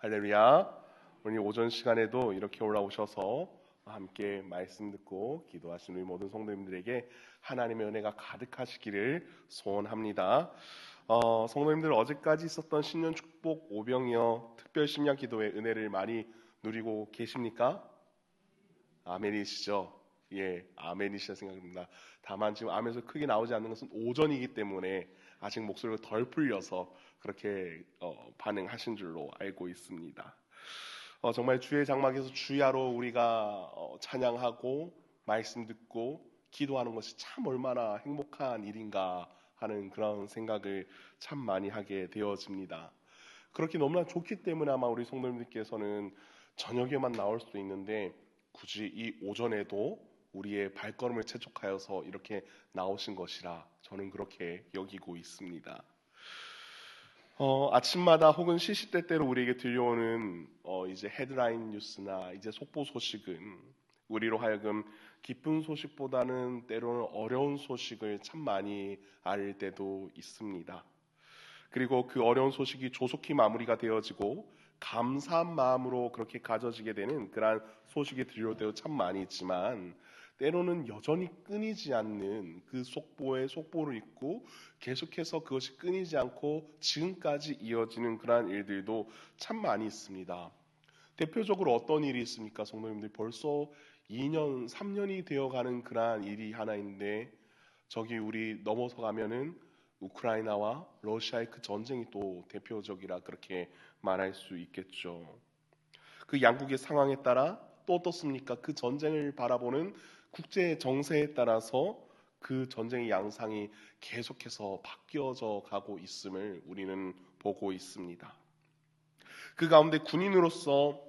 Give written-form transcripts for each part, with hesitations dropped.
할렐루야. 오늘 오전 시간에도 이렇게 올라오셔서 함께 말씀 듣고 기도하시는 우리 모든 성도님들에게 하나님의 은혜가 가득하시기를 소원합니다. 성도님들 어제까지 있었던 신년 축복 오병이어 특별 심야 기도의 은혜를 많이 누리고 계십니까? 아멘이시죠? 예, 아멘이시라 생각합니다. 다만 지금 아멘에서 크게 나오지 않는 것은 오전이기 때문에 아직 목소리가 덜 풀려서 그렇게 반응하신 줄로 알고 있습니다. 정말 주의 장막에서 주야로 우리가 찬양하고 말씀 듣고 기도하는 것이 참 얼마나 행복한 일인가 하는 그런 생각을 참 많이 하게 되어집니다. 그렇게 너무나 좋기 때문에 아마 우리 성도님들께서는 저녁에만 나올 수도 있는데 굳이 이 오전에도 우리의 발걸음을 재촉하여서 이렇게 나오신 것이라 저는 그렇게 여기고 있습니다. 아침마다 혹은 시시때때로 우리에게 들려오는 이제 헤드라인 뉴스나 이제 속보 소식은 우리로 하여금 기쁜 소식보다는 때로는 어려운 소식을 참 많이 알 때도 있습니다. 그리고 그 어려운 소식이 조속히 마무리가 되어지고 감사한 마음으로 그렇게 가져지게 되는 그러한 소식이 들려올 때도 참 많이 있지만 때로는 여전히 끊이지 않는 그 속보에 속보를 잇고 계속해서 그것이 끊이지 않고 지금까지 이어지는 그러한 일들도 참 많이 있습니다. 대표적으로 어떤 일이 있습니까? 성도님들 벌써 2년, 3년이 되어가는 그러한 일이 하나 있는데 저기 우리 넘어서 가면은 우크라이나와 러시아의 그 전쟁이 또 대표적이라 그렇게 말할 수 있겠죠. 그 양국의 상황에 따라 또 어떻습니까? 그 전쟁을 바라보는 국제 정세에 따라서 그 전쟁의 양상이 계속해서 바뀌어져 가고 있음을 우리는 보고 있습니다. 그 가운데 군인으로서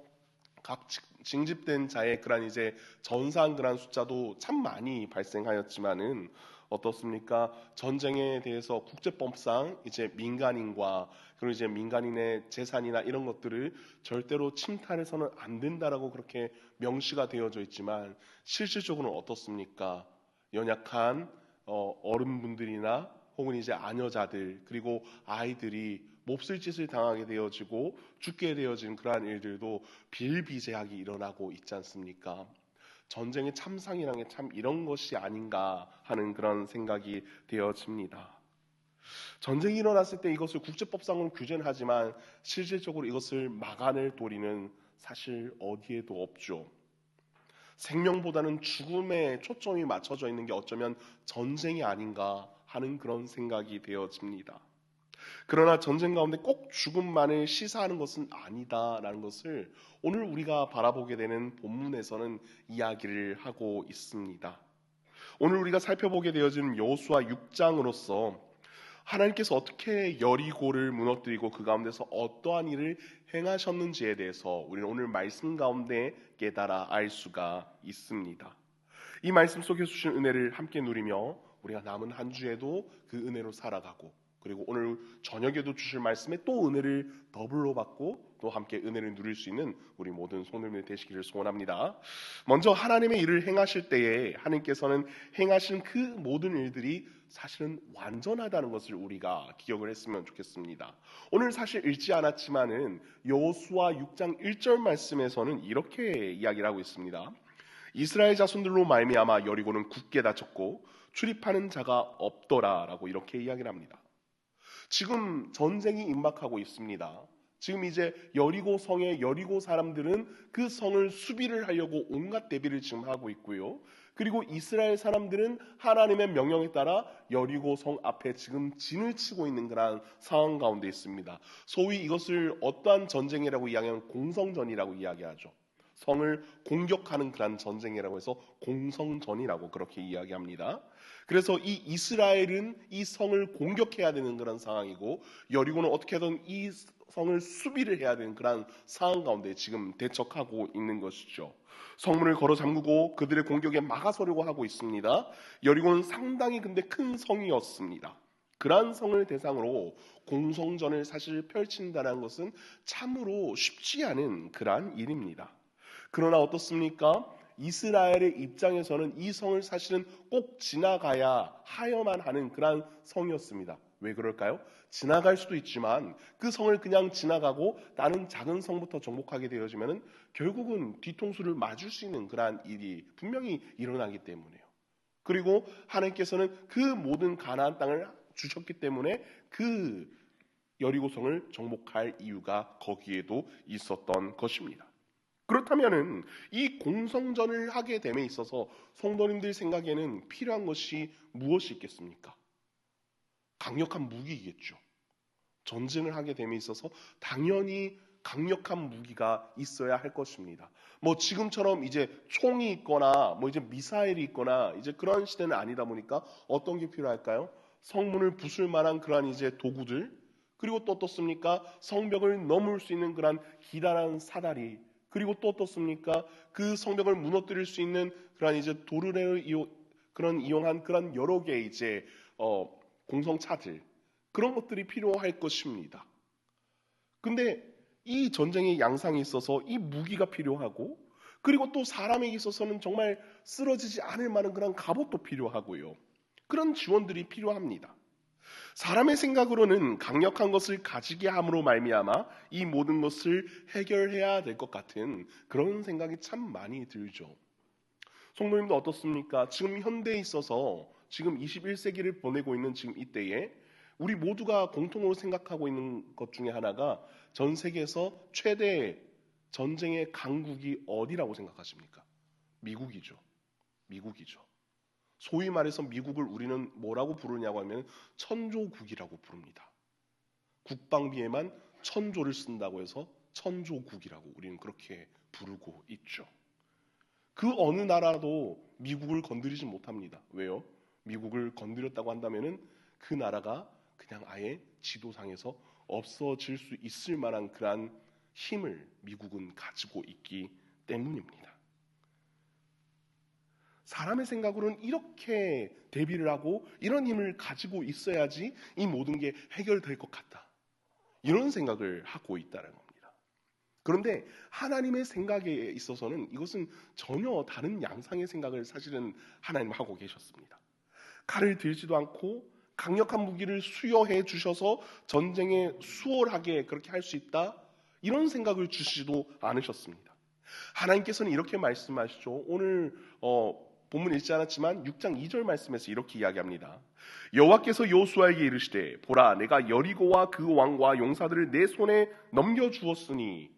각 징집된 자의 그런 이제 전사한 그런 숫자도 참 많이 발생하였지만은 어떻습니까? 전쟁에 대해서 국제법상 이제 민간인과 그리고 이제 민간인의 재산이나 이런 것들을 절대로 침탈해서는 안 된다라고 그렇게 명시가 되어져 있지만 실질적으로는 어떻습니까? 연약한 어른분들이나 혹은 이제 아녀자들 그리고 아이들이 몹쓸 짓을 당하게 되어지고 죽게 되어진 그러한 일들도 비일비재하게 일어나고 있지 않습니까? 전쟁의 참상이라는 게 참 이런 것이 아닌가 하는 그런 생각이 되어집니다. 전쟁이 일어났을 때 이것을 국제법상으로 규제는 하지만 실질적으로 이것을 막아낼 도리는 사실 어디에도 없죠. 생명보다는 죽음에 초점이 맞춰져 있는 게 어쩌면 전쟁이 아닌가 하는 그런 생각이 되어집니다. 그러나 전쟁 가운데 꼭 죽음만을 시사하는 것은 아니다라는 것을 오늘 우리가 바라보게 되는 본문에서는 이야기를 하고 있습니다. 오늘 우리가 살펴보게 되어지는 여호수아 6장으로서 하나님께서 어떻게 여리고를 무너뜨리고 그 가운데서 어떠한 일을 행하셨는지에 대해서 우리는 오늘 말씀 가운데 깨달아 알 수가 있습니다. 이 말씀 속에 주신 은혜를 함께 누리며 우리가 남은 한 주에도 그 은혜로 살아가고 그리고 오늘 저녁에도 주실 말씀에 또 은혜를 더블로 받고 또 함께 은혜를 누릴 수 있는 우리 모든 성도님들 되시기를 소원합니다. 먼저 하나님의 일을 행하실 때에 하나님께서는 행하신 그 모든 일들이 사실은 완전하다는 것을 우리가 기억을 했으면 좋겠습니다. 오늘 사실 읽지 않았지만은 여호수아 6장 1절 말씀에서는 이렇게 이야기를 하고 있습니다. 이스라엘 자손들로 말미암아 여리고는 굳게 닫혔고 출입하는 자가 없더라라고 이렇게 이야기를 합니다. 지금 전쟁이 임박하고 있습니다. 지금 이제 여리고 성의 여리고 사람들은 그 성을 수비를 하려고 온갖 대비를 지금 하고 있고요. 그리고 이스라엘 사람들은 하나님의 명령에 따라 여리고 성 앞에 지금 진을 치고 있는 그런 상황 가운데 있습니다. 소위 이것을 어떠한 전쟁이라고 이야기하면 공성전이라고 이야기하죠. 성을 공격하는 그런 전쟁이라고 해서 공성전이라고 그렇게 이야기합니다. 그래서 이 이스라엘은 이 성을 공격해야 되는 그런 상황이고 여리고는 어떻게든 이 성을 수비를 해야 되는 그런 상황 가운데 지금 대척하고 있는 것이죠. 성문을 걸어 잠그고 그들의 공격에 막아서려고 하고 있습니다. 여리고는 상당히 근데 큰 성이었습니다. 그러한 성을 대상으로 공성전을 사실 펼친다는 것은 참으로 쉽지 않은 그러한 일입니다. 그러나 어떻습니까? 이스라엘의 입장에서는 이 성을 사실은 꼭 지나가야 하여만 하는 그러한 성이었습니다. 왜 그럴까요? 지나갈 수도 있지만 그 성을 그냥 지나가고 다른 작은 성부터 정복하게 되어지면 결국은 뒤통수를 맞을 수 있는 그러한 일이 분명히 일어나기 때문에요. 그리고 하나님께서는 그 모든 가나안 땅을 주셨기 때문에 그 여리고성을 정복할 이유가 거기에도 있었던 것입니다. 그렇다면은 이 공성전을 하게 됨에 있어서 성도님들 생각에는 필요한 것이 무엇이 있겠습니까? 강력한 무기이겠죠. 전쟁을 하게 됨에 있어서 당연히 강력한 무기가 있어야 할 것입니다. 뭐 지금처럼 이제 총이 있거나 뭐 이제 미사일이 있거나 이제 그런 시대는 아니다 보니까 어떤 게 필요할까요? 성문을 부술 만한 그러한 이제 도구들, 그리고 또 어떻습니까? 성벽을 넘을 수 있는 그러한 기다란 사다리, 그리고 또 어떻습니까? 그 성벽을 무너뜨릴 수 있는 그러한 이제 도르래를 이용한 그런 여러 개의 이제 공성차들, 그런 것들이 필요할 것입니다. 근데 이 전쟁의 양상에 있어서 이 무기가 필요하고, 그리고 또 사람에게 있어서는 정말 쓰러지지 않을 만한 그런 갑옷도 필요하고요. 그런 지원들이 필요합니다. 사람의 생각으로는 강력한 것을 가지게 함으로 말미암아 이 모든 것을 해결해야 될 것 같은 그런 생각이 참 많이 들죠. 성도님도 어떻습니까? 지금 현대에 있어서 지금 21세기를 보내고 있는 지금 이때에 우리 모두가 공통으로 생각하고 있는 것 중에 하나가 전 세계에서 최대 전쟁의 강국이 어디라고 생각하십니까? 미국이죠. 미국이죠. 소위 말해서 미국을 우리는 뭐라고 부르냐고 하면 천조국이라고 부릅니다. 국방비에만 1,000조를 쓴다고 해서 천조국이라고 우리는 그렇게 부르고 있죠. 그 어느 나라도 미국을 건드리지 못합니다. 왜요? 미국을 건드렸다고 한다면은 그 나라가 그냥 아예 지도상에서 없어질 수 있을 만한 그러한 힘을 미국은 가지고 있기 때문입니다. 사람의 생각으로는 이렇게 대비를 하고 이런 힘을 가지고 있어야지 이 모든 게 해결될 것 같다. 이런 생각을 하고 있다는 겁니다. 그런데 하나님의 생각에 있어서는 이것은 전혀 다른 양상의 생각을 사실은 하나님 하고 계셨습니다. 칼을 들지도 않고 강력한 무기를 수여해 주셔서 전쟁에 수월하게 그렇게 할 수 있다. 이런 생각을 주시지도 않으셨습니다. 하나님께서는 이렇게 말씀하시죠. 오늘 본문 읽지 않았지만 6장 2절 말씀에서 이렇게 이야기합니다. 여호와께서 요수아에게 이르시되 보라 내가 여리고와 그 왕과 용사들을 내 손에 넘겨주었으니.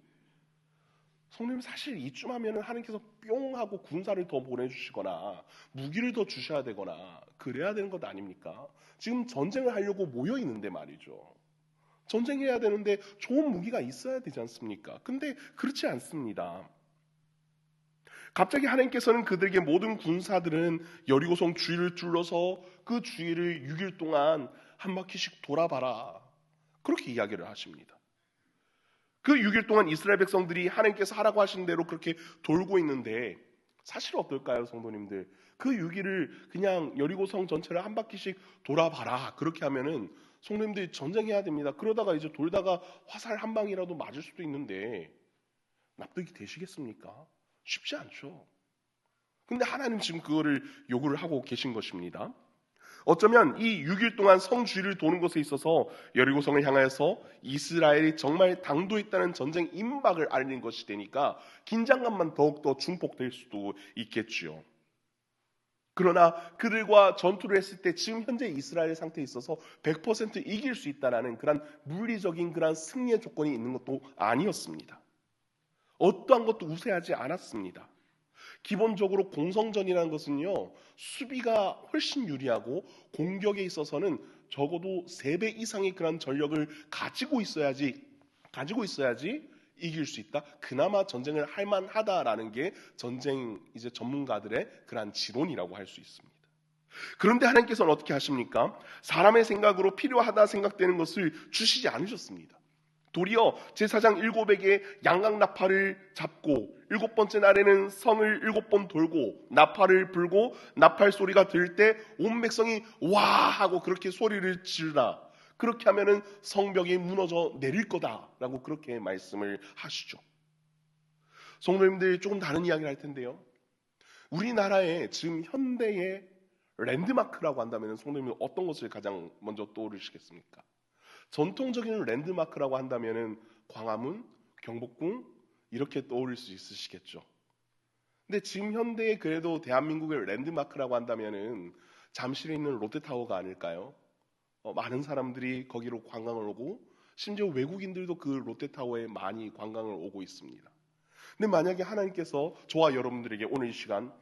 성도님 사실 이쯤 하면은 하나님께서 뿅 하고 군사를 더 보내주시거나 무기를 더 주셔야 되거나 그래야 되는 것 아닙니까? 지금 전쟁을 하려고 모여 있는데 말이죠. 전쟁해야 되는데 좋은 무기가 있어야 되지 않습니까? 근데 그렇지 않습니다. 갑자기 하나님께서는 그들에게 모든 군사들은 여리고성 주위를 둘러서 그 주위를 6일 동안 한 바퀴씩 돌아봐라. 그렇게 이야기를 하십니다. 그 6일 동안 이스라엘 백성들이 하나님께서 하라고 하신 대로 그렇게 돌고 있는데 사실 어떨까요, 성도님들? 그 6일을 그냥 여리고성 전체를 한 바퀴씩 돌아봐라. 그렇게 하면은 성도님들이 전쟁해야 됩니다. 그러다가 이제 돌다가 화살 한 방이라도 맞을 수도 있는데 납득이 되시겠습니까? 쉽지 않죠. 근데 하나님 지금 그거를 요구를 하고 계신 것입니다. 어쩌면 이 6일 동안 성 주위를 도는 것에 있어서 여리고성을 향하여서 이스라엘이 정말 당도 있다는 전쟁 임박을 알린 것이 되니까 긴장감만 더욱더 증폭될 수도 있겠지요. 그러나 그들과 전투를 했을 때 지금 현재 이스라엘 상태에 있어서 100% 이길 수 있다는 그런 물리적인 그런 승리의 조건이 있는 것도 아니었습니다. 어떠한 것도 우세하지 않았습니다. 기본적으로 공성전이라는 것은요, 수비가 훨씬 유리하고 공격에 있어서는 적어도 3배 이상의 그런 전력을 가지고 있어야지 이길 수 있다. 그나마 전쟁을 할 만하다라는 게 전쟁 이제 전문가들의 그런 지론이라고 할 수 있습니다. 그런데 하나님께서는 어떻게 하십니까? 사람의 생각으로 필요하다 생각되는 것을 주시지 않으셨습니다. 도리어 제사장 7에게 양각 나팔을 잡고 7번째 날에는 성을 7번 돌고 나팔을 불고 나팔 소리가 들 때 온 백성이 와 하고 그렇게 소리를 지르라. 그렇게 하면은 성벽이 무너져 내릴 거다라고 그렇게 말씀을 하시죠. 성도님들 조금 다른 이야기를 할 텐데요. 우리나라의 지금 현대의 랜드마크라고 한다면 성도님은 어떤 것을 가장 먼저 떠오르시겠습니까? 전통적인 랜드마크라고 한다면 광화문, 경복궁 이렇게 떠올릴 수 있으시겠죠. 근데 지금 현대에 그래도 대한민국의 랜드마크라고 한다면 잠실에 있는 롯데타워가 아닐까요? 많은 사람들이 거기로 관광을 오고 심지어 외국인들도 그 롯데타워에 많이 관광을 오고 있습니다. 근데 만약에 하나님께서 저와 여러분들에게 오늘 이 시간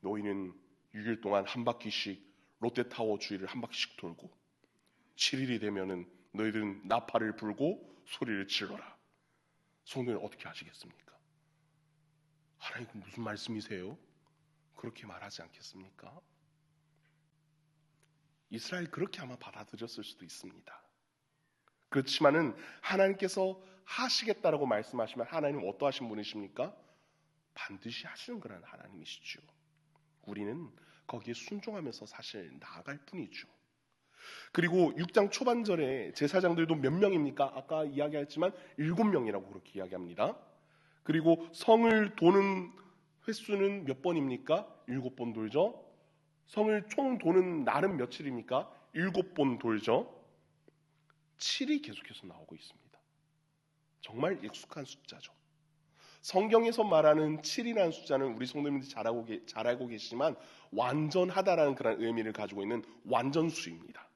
너희는 6일 동안 한 바퀴씩 롯데타워 주위를 한 바퀴씩 돌고 7일이 되면은 너희들은 나팔을 불고 소리를 질러라. 성도는 어떻게 하시겠습니까? 하나님 무슨 말씀이세요? 그렇게 말하지 않겠습니까? 이스라엘 그렇게 아마 받아들였을 수도 있습니다. 그렇지만은 하나님께서 하시겠다라고 말씀하시면 하나님은 어떠하신 분이십니까? 반드시 하시는 그런 하나님이시죠. 우리는 거기에 순종하면서 사실 나아갈 뿐이죠. 그리고 6장 초반절에 제사장들도 몇 명입니까? 아까 이야기했지만 7명이라고 그렇게 이야기합니다. 그리고 성을 도는 횟수는 몇 번입니까? 7번 돌죠. 성을 총 도는 날은 며칠입니까? 7번 돌죠. 7이 계속해서 나오고 있습니다. 정말 익숙한 숫자죠. 성경에서 말하는 7이라는 숫자는 우리 성도님들이 잘 알고 계시지만 완전하다라는 그런 의미를 가지고 있는 완전수입니다.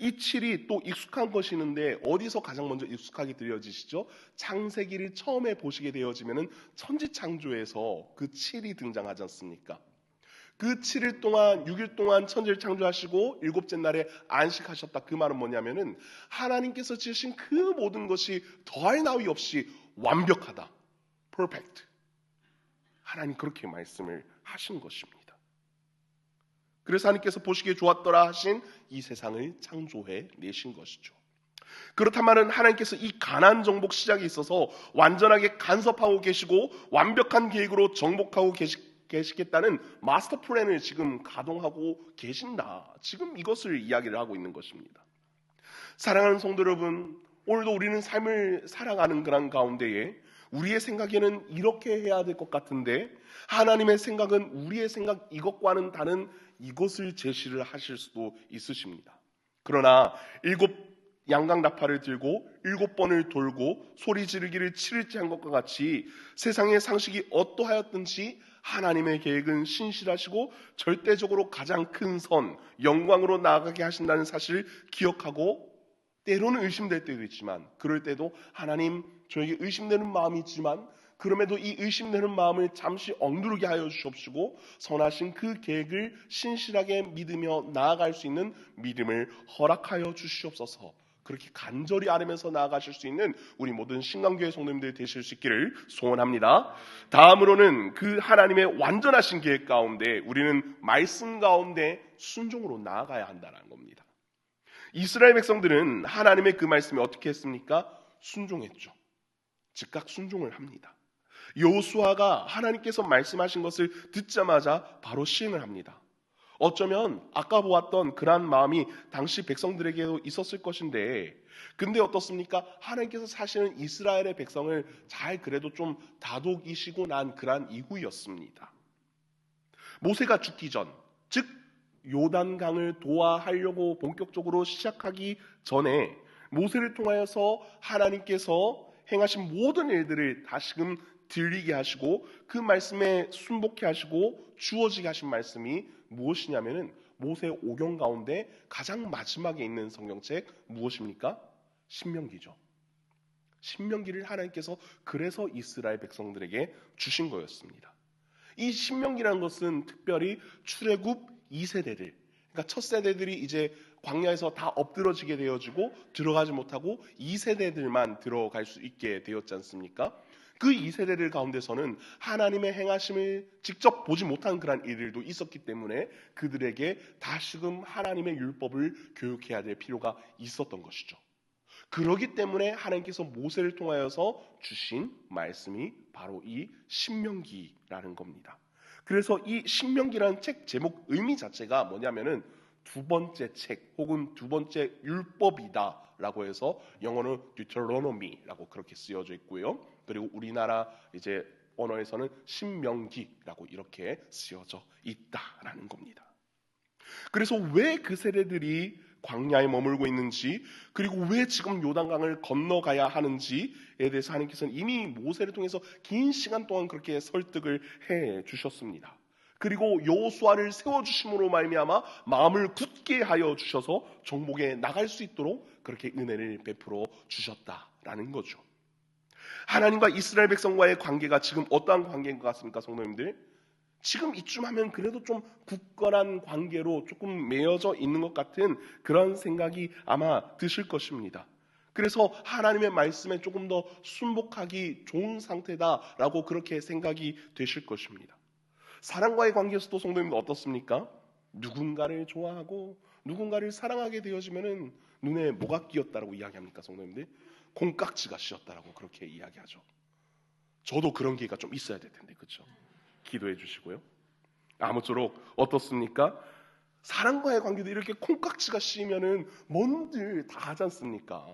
이 7이 또 익숙한 것이는데 어디서 가장 먼저 익숙하게 들려지시죠? 창세기를 처음에 보시게 되어지면은 천지창조에서 그 7이 등장하지 않습니까? 그 7일 동안 6일 동안 천지를 창조하시고 일곱째 날에 안식하셨다. 그 말은 뭐냐면은 하나님께서 지으신 그 모든 것이 더할 나위 없이 완벽하다. perfect. 하나님 그렇게 말씀을 하신 것입니다. 그래서 하나님께서 보시기에 좋았더라 하신 이 세상을 창조해 내신 것이죠. 그렇다면 하나님께서 이 가나안 정복 시작에 있어서 완전하게 간섭하고 계시고 완벽한 계획으로 정복하고 계시겠다는 마스터 플랜을 지금 가동하고 계신다. 지금 이것을 이야기를 하고 있는 것입니다. 사랑하는 성도 여러분, 오늘도 우리는 삶을 살아가는 그런 가운데에 우리의 생각에는 이렇게 해야 될 것 같은데 하나님의 생각은 우리의 생각 이것과는 다른 이것을 제시를 하실 수도 있으십니다. 그러나 7 양강 나팔을 들고 7번을 돌고 소리 지르기를 7일째 한 것과 같이 세상의 상식이 어떠하였든지 하나님의 계획은 신실하시고 절대적으로 가장 큰 선, 영광으로 나아가게 하신다는 사실을 기억하고 때로는 의심될 때도 있지만 그럴 때도 하나님 저에게 의심되는 마음이 있지만 그럼에도 이 의심되는 마음을 잠시 억누르게 하여 주시옵시고 선하신 그 계획을 신실하게 믿으며 나아갈 수 있는 믿음을 허락하여 주시옵소서. 그렇게 간절히 아뢰면서 나아가실 수 있는 우리 모든 신강교회 성도님들 되실 수 있기를 소원합니다. 다음으로는 그 하나님의 완전하신 계획 가운데 우리는 말씀 가운데 순종으로 나아가야 한다는 겁니다. 이스라엘 백성들은 하나님의 그 말씀에 어떻게 했습니까? 순종했죠. 즉각 순종을 합니다. 여호수아가 하나님께서 말씀하신 것을 듣자마자 바로 시행을 합니다. 어쩌면 아까 보았던 그러한 마음이 당시 백성들에게도 있었을 것인데 근데 어떻습니까? 하나님께서 사실은 이스라엘의 백성을 잘 그래도 좀 다독이시고 난 그러한 이후였습니다. 모세가 죽기 전, 즉 요단강을 도하하려고 본격적으로 시작하기 전에 모세를 통하여서 하나님께서 행하신 모든 일들을 다시금 들리게 하시고 그 말씀에 순복해 하시고 주어지게 하신 말씀이 무엇이냐면은 모세 오경 가운데 가장 마지막에 있는 성경책 무엇입니까? 신명기죠. 신명기를 하나님께서 그래서 이스라엘 백성들에게 주신 거였습니다. 이 신명기라는 것은 특별히 출애굽 2세대들, 그러니까 첫 세대들이 이제 광야에서 다 엎드러지게 되어지고 들어가지 못하고 2세대들만 들어갈 수 있게 되었지 않습니까? 그 2세대들 가운데서는 하나님의 행하심을 직접 보지 못한 그런 일들도 있었기 때문에 그들에게 다시금 하나님의 율법을 교육해야 될 필요가 있었던 것이죠. 그렇기 때문에 하나님께서 모세를 통하여서 주신 말씀이 바로 이 신명기라는 겁니다. 그래서 이 신명기라는 책 제목 의미 자체가 뭐냐면은 두 번째 책 혹은 두 번째 율법이다 라고 해서 영어는 Deuteronomy라고 그렇게 쓰여져 있고요. 그리고 우리나라 이제 언어에서는 신명기라고 이렇게 쓰여져 있다라는 겁니다. 그래서 왜 그 세대들이 광야에 머물고 있는지, 그리고 왜 지금 요단강을 건너가야 하는지에 대해서 하나님께서는 이미 모세를 통해서 긴 시간 동안 그렇게 설득을 해 주셨습니다. 그리고 여호수아를 세워주심으로 말미암아 마음을 굳게 하여 주셔서 정복에 나갈 수 있도록 그렇게 은혜를 베풀어 주셨다라는 거죠. 하나님과 이스라엘 백성과의 관계가 지금 어떠한 관계인 것 같습니까, 성도님들? 지금 이쯤 하면 그래도 좀 굳건한 관계로 조금 매여져 있는 것 같은 그런 생각이 아마 드실 것입니다. 그래서 하나님의 말씀에 조금 더 순복하기 좋은 상태다라고 그렇게 생각이 되실 것입니다. 사랑과의 관계에서도 성도님들 어떻습니까? 누군가를 좋아하고 누군가를 사랑하게 되어지면은 눈에 뭐가 끼었다라고 이야기합니까, 성도님들? 콩깍지가 씌었다라고 그렇게 이야기하죠. 저도 그런 기회가 좀 있어야 될 텐데, 그렇죠? 기도해 주시고요. 아무쪼록 어떻습니까? 사랑과의 관계도 이렇게 콩깍지가 씌이면은 뭔들 다 하지 않습니까?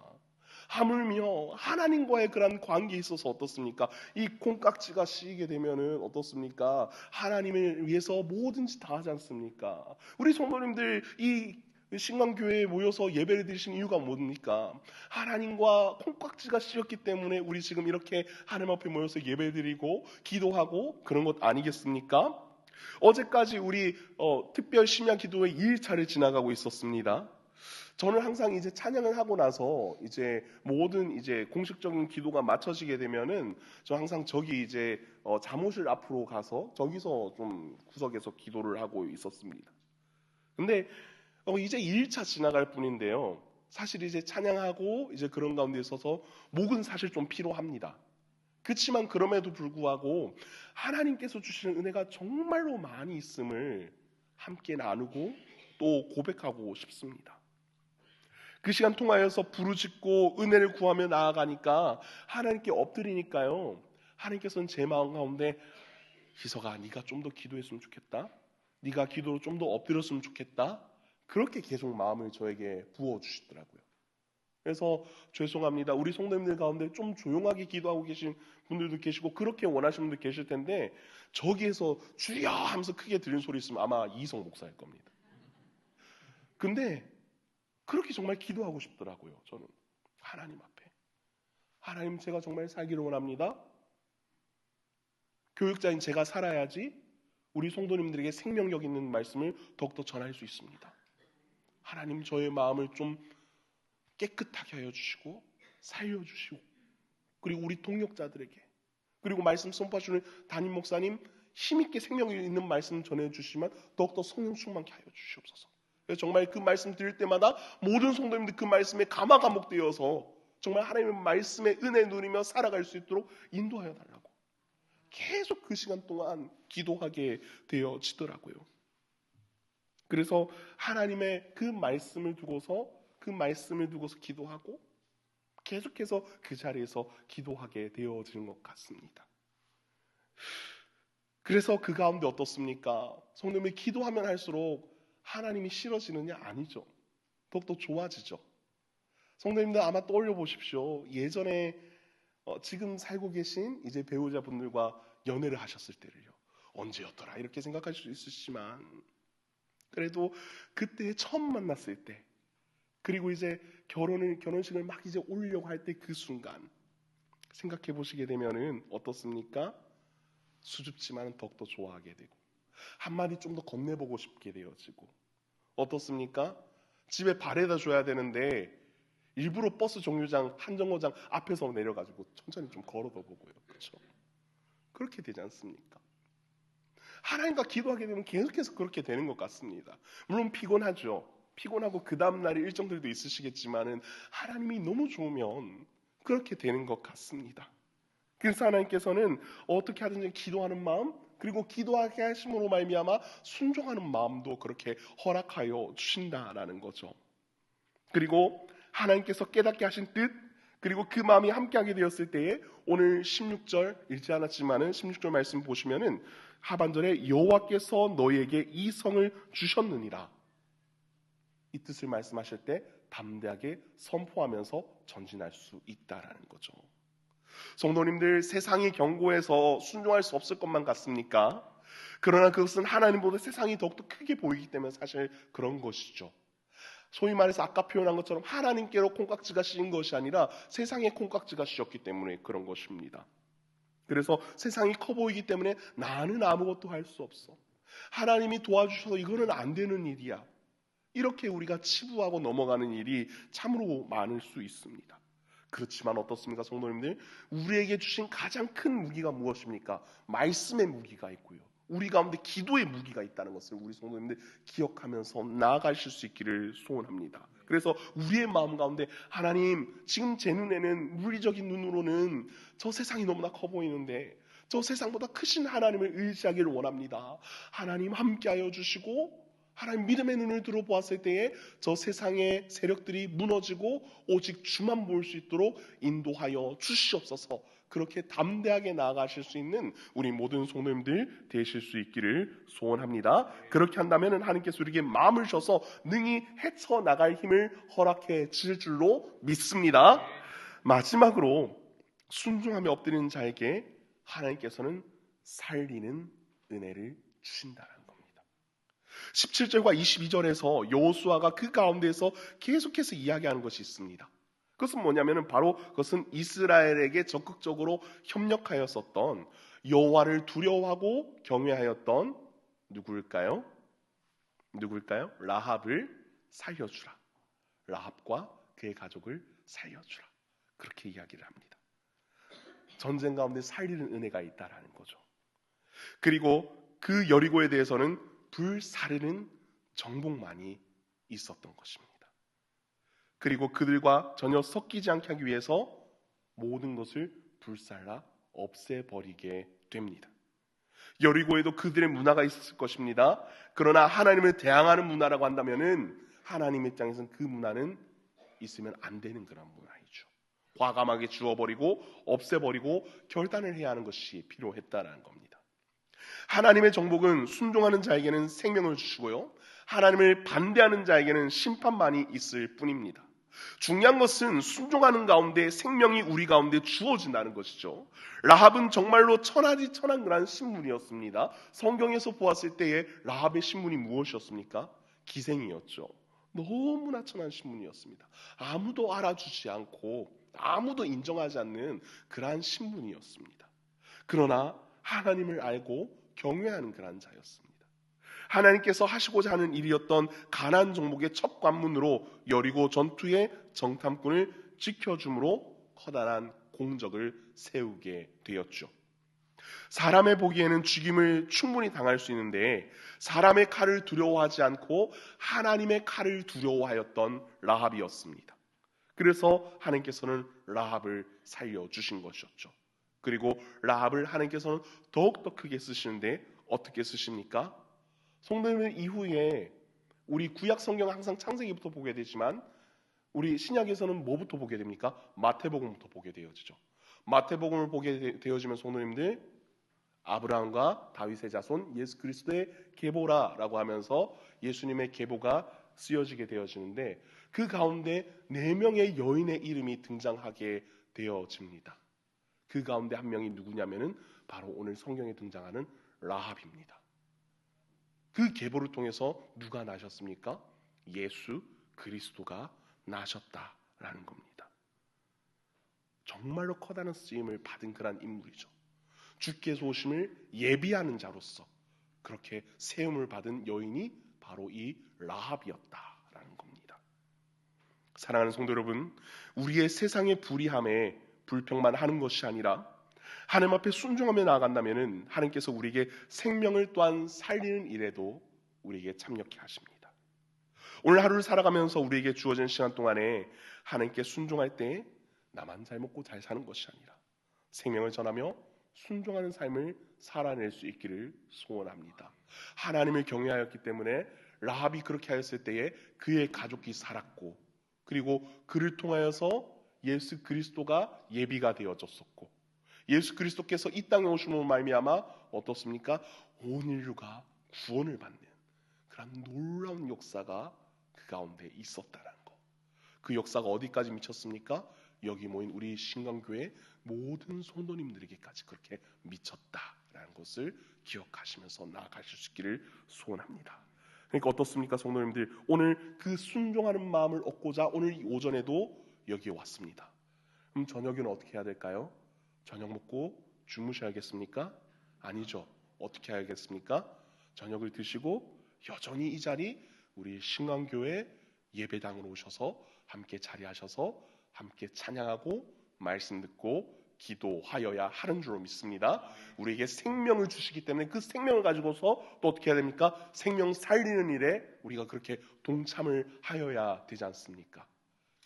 하물며 하나님과의 그런 관계에 있어서 어떻습니까? 이 콩깍지가 씌이게 되면은 어떻습니까? 하나님을 위해서 뭐든지 다 하지 않습니까? 우리 성도님들 이 신강교회에 모여서 예배를 드리신 이유가 뭡니까? 하나님과 콩깍지가 씌었기 때문에 우리 지금 이렇게 하나님 앞에 모여서 예배드리고 기도하고 그런 것 아니겠습니까? 어제까지 우리 특별 심야 기도회 2일차를 지나가고 있었습니다. 저는 항상 이제 찬양을 하고 나서 이제 모든 이제 공식적인 기도가 마쳐지게 되면은 저 항상 저기 이제 잠옷을 앞으로 가서 저기서 좀 구석에서 기도를 하고 있었습니다. 근데 이제 2일차 지나갈 뿐인데요. 사실 이제 찬양하고 이제 그런 가운데 있어서 목은 사실 좀 피로합니다. 그렇지만 그럼에도 불구하고 하나님께서 주시는 은혜가 정말로 많이 있음을 함께 나누고 또 고백하고 싶습니다. 그 시간 통하여서 부르짖고 은혜를 구하며 나아가니까 하나님께 엎드리니까요. 하나님께서는 제 마음 가운데 희석아 네가 좀 더 기도했으면 좋겠다. 네가 기도로 좀 더 엎드렸으면 좋겠다. 그렇게 계속 마음을 저에게 부어주시더라고요. 그래서 죄송합니다. 우리 성도님들 가운데 좀 조용하게 기도하고 계신 분들도 계시고 그렇게 원하시는 분들 계실 텐데 저기에서 주여 하면서 크게 들리는 소리 있으면 아마 이성 목사일 겁니다. 근데 그렇게 정말 기도하고 싶더라고요. 저는 하나님 앞에. 하나님 제가 정말 살기를 원합니다. 교육자인 제가 살아야지 우리 성도님들에게 생명력 있는 말씀을 더욱더 전할 수 있습니다. 하나님 저의 마음을 좀 깨끗하게 하여 주시고 살려주시고 그리고 우리 동역자들에게 그리고 말씀 선포하시는 담임 목사님 힘있게 생명력 있는 말씀 전해주시면 더욱더 성령 충만케 하여 주시옵소서. 정말 그 말씀 드릴 때마다 모든 성도님들 그 말씀에 감화감목되어서 정말 하나님의 말씀에 은혜 누리며 살아갈 수 있도록 인도하여 달라고 계속 그 시간 동안 기도하게 되어지더라고요. 그래서 하나님의 그 말씀을 두고서 기도하고 계속해서 그 자리에서 기도하게 되어지는 것 같습니다. 그래서 그 가운데 어떻습니까? 성도님이 기도하면 할수록 하나님이 싫어지느냐? 아니죠. 더욱더 좋아지죠. 성도님들 아마 떠올려 보십시오. 예전에 지금 살고 계신 이제 배우자분들과 연애를 하셨을 때를요. 언제였더라? 이렇게 생각할 수 있으시지만 그래도 그때 처음 만났을 때 그리고 이제 결혼식을 막 이제 올리려고 할 때 그 순간 생각해 보시게 되면은 어떻습니까? 수줍지만 더욱더 좋아하게 되고 한마디 좀 더 건네보고 싶게 되어지고 어떻습니까? 집에 발에다 줘야 되는데 일부러 버스 정류장 한정거장 앞에서 내려가지고 천천히 좀 걸어다 보고요. 그렇죠? 그렇게 되지 않습니까? 하나님과 기도하게 되면 계속해서 그렇게 되는 것 같습니다. 물론 피곤하죠. 피곤하고 그 다음날에 일정들도 있으시겠지만은 하나님이 너무 좋으면 그렇게 되는 것 같습니다. 그래서 하나님께서는 어떻게 하든지 기도하는 마음 그리고 기도하게 하심으로 말미암아 순종하는 마음도 그렇게 허락하여 주신다라는 거죠. 그리고 하나님께서 깨닫게 하신 뜻 그리고 그 마음이 함께하게 되었을 때에 오늘 16절 읽지 않았지만은 16절 말씀 보시면은 하반절에 여호와께서 너희에게 이 성을 주셨느니라 이 뜻을 말씀하실 때 담대하게 선포하면서 전진할 수 있다라는 거죠. 성도님들 세상이 경고해서 순종할 수 없을 것만 같습니까? 그러나 그것은 하나님보다 세상이 더욱더 크게 보이기 때문에 사실 그런 것이죠. 소위 말해서 아까 표현한 것처럼 하나님께로 콩깍지가 씌인 것이 아니라 세상에 콩깍지가 씌었기 때문에 그런 것입니다. 그래서 세상이 커 보이기 때문에 나는 아무것도 할 수 없어. 하나님이 도와주셔서 이거는 안 되는 일이야. 이렇게 우리가 치부하고 넘어가는 일이 참으로 많을 수 있습니다. 그렇지만 어떻습니까, 성도님들? 우리에게 주신 가장 큰 무기가 무엇입니까? 말씀의 무기가 있고요. 우리 가운데 기도의 무기가 있다는 것을 우리 성도님들 기억하면서 나아가실 수 있기를 소원합니다. 그래서 우리의 마음 가운데 하나님, 지금 제 눈에는 물리적인 눈으로는 저 세상이 너무나 커 보이는데 저 세상보다 크신 하나님을 의지하기를 원합니다. 하나님 함께하여 주시고 하나님 믿음의 눈을 들어보았을 때에 저 세상의 세력들이 무너지고 오직 주만 볼 수 있도록 인도하여 주시옵소서. 그렇게 담대하게 나아가실 수 있는 우리 모든 성도님들 되실 수 있기를 소원합니다. 그렇게 한다면 하나님께서 우리에게 마음을 주셔서 능히 헤쳐나갈 힘을 허락해 주실 줄로 믿습니다. 마지막으로 순종하며 엎드리는 자에게 하나님께서는 살리는 은혜를 주신다는 겁니다. 17절과 22절에서 여호수아가 그 가운데에서 계속해서 이야기하는 것이 있습니다. 그것은 뭐냐면 바로 그것은 이스라엘에게 적극적으로 협력하였었던 여호와를 두려워하고 경외하였던 누굴까요? 라합을 살려주라. 라합과 그의 가족을 살려주라. 그렇게 이야기를 합니다. 전쟁 가운데 살리는 은혜가 있다라는 거죠. 그리고 그 여리고에 대해서는 불사르는 정복만이 있었던 것입니다. 그리고 그들과 전혀 섞이지 않게 하기 위해서 모든 것을 불살라 없애버리게 됩니다. 여리고에도 그들의 문화가 있었을 것입니다. 그러나 하나님을 대항하는 문화라고 한다면은 하나님 입장에서는 그 문화는 있으면 안 되는 그런 문화이죠. 과감하게 주워버리고 없애버리고 결단을 해야 하는 것이 필요했다라는 겁니다. 하나님의 정복은 순종하는 자에게는 생명을 주시고요, 하나님을 반대하는 자에게는 심판만이 있을 뿐입니다. 중요한 것은 순종하는 가운데 생명이 우리 가운데 주어진다는 것이죠. 라합은 정말로 천하지 천한 그런 신분이었습니다. 성경에서 보았을 때에 라합의 신분이 무엇이었습니까? 기생이었죠. 너무나 천한 신분이었습니다. 아무도 알아주지 않고 아무도 인정하지 않는 그러한 신분이었습니다. 그러나 하나님을 알고 경외하는 그러한 자였습니다. 하나님께서 하시고자 하는 일이었던 가나안 정복의 첫 관문으로 여리고 전투의 정탐꾼을 지켜줌으로 커다란 공적을 세우게 되었죠. 사람의 보기에는 죽임을 충분히 당할 수 있는데 사람의 칼을 두려워하지 않고 하나님의 칼을 두려워하였던 라합이었습니다. 그래서 하나님께서는 라합을 살려주신 것이었죠. 그리고 라합을 하나님께서는 더욱더 크게 쓰시는데 어떻게 쓰십니까? 성도님들, 이후에 우리 구약 성경 항상 창세기부터 보게 되지만 우리 신약에서는 뭐부터 보게 됩니까? 마태복음부터 보게 되어지죠. 마태복음을 보게 되어지면 성도님들, 아브라함과 다윗의 자손 예수 그리스도의 계보라라고 하면서 예수님의 계보가 쓰여지게 되어지는데 그 가운데 4명의 여인의 이름이 등장하게 되어집니다. 그 가운데 한 명이 누구냐면은 바로 오늘 성경에 등장하는 라합입니다. 그 계보를 통해서 누가 나셨습니까? 예수 그리스도가 나셨다라는 겁니다. 정말로 커다란 쓰임을 받은 그런 인물이죠. 주께서 오심을 예비하는 자로서 그렇게 세움을 받은 여인이 바로 이 라합이었다라는 겁니다. 사랑하는 성도 여러분, 우리의 세상의 불의함에 불평만 하는 것이 아니라 하나님 앞에 순종하며 나아간다면 하나님께서 우리에게 생명을 또한 살리는 일에도 우리에게 참여케 하십니다. 오늘 하루를 살아가면서 우리에게 주어진 시간 동안에 하나님께 순종할 때 나만 잘 먹고 잘 사는 것이 아니라 생명을 전하며 순종하는 삶을 살아낼 수 있기를 소원합니다. 하나님을 경외하였기 때문에 라합이 그렇게 하였을 때에 그의 가족이 살았고 그리고 그를 통하여서 예수 그리스도가 예비가 되어졌었고 예수 그리스도께서 이 땅에 오심으로 말미암아 어떻습니까? 온 인류가 구원을 받는 그런 놀라운 역사가 그 가운데 있었다는 것. 그 역사가 어디까지 미쳤습니까? 여기 모인 우리 신강교회 모든 성도님들에게까지 그렇게 미쳤다라는 라는 것을 기억하시면서 나아가실 수 있기를 소원합니다. 그러니까 어떻습니까, 성도님들? 오늘 그 순종하는 마음을 얻고자 오늘 이 오전에도 여기에 왔습니다. 그럼 저녁에는 어떻게 해야 될까요? 저녁 먹고 주무셔야겠습니까? 아니죠. 어떻게 해야겠습니까? 저녁을 드시고 여전히 이 자리 우리 신강교회 예배당으로 오셔서 함께 자리하셔서 함께 찬양하고 말씀 듣고 기도하여야 하는 줄로 믿습니다. 우리에게 생명을 주시기 때문에 그 생명을 가지고서 또 어떻게 해야 됩니까? 생명 살리는 일에 우리가 그렇게 동참을 하여야 되지 않습니까?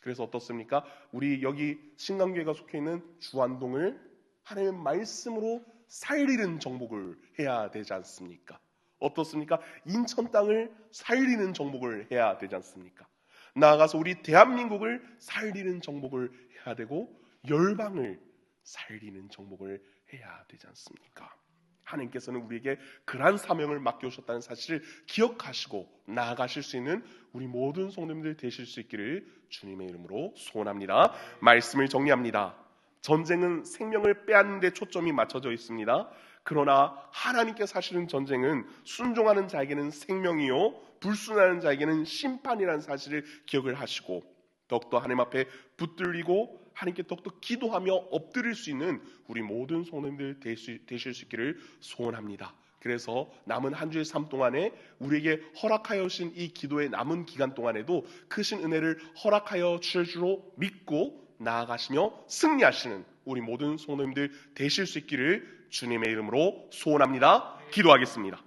그래서 어떻습니까? 우리 여기 신강교회가 속해 있는 주안동을 하나님의 말씀으로 살리는 정복을 해야 되지 않습니까? 어떻습니까? 인천 땅을 살리는 정복을 해야 되지 않습니까? 나아가서 우리 대한민국을 살리는 정복을 해야 되고 열방을 살리는 정복을 해야 되지 않습니까? 하나님께서는 우리에게 그러한 사명을 맡겨주셨다는 사실을 기억하시고 나아가실 수 있는 우리 모든 성도님들 되실 수 있기를 주님의 이름으로 소원합니다. 말씀을 정리합니다. 전쟁은 생명을 빼앗는 데 초점이 맞춰져 있습니다. 그러나 하나님께서 하시는 전쟁은 순종하는 자에게는 생명이요 불순하는 자에게는 심판이라는 사실을 기억을 하시고 더욱더 하나님 앞에 붙들리고 하나님께 더욱더 기도하며 엎드릴 수 있는 우리 모든 성도님들 되실 수 있기를 소원합니다. 그래서 남은 한 주의 삶 동안에 우리에게 허락하여 주신 이 기도의 남은 기간 동안에도 크신 은혜를 허락하여 주실 줄로 믿고 나아가시며 승리하시는 우리 모든 성도님들 되실 수 있기를 주님의 이름으로 소원합니다. 기도하겠습니다.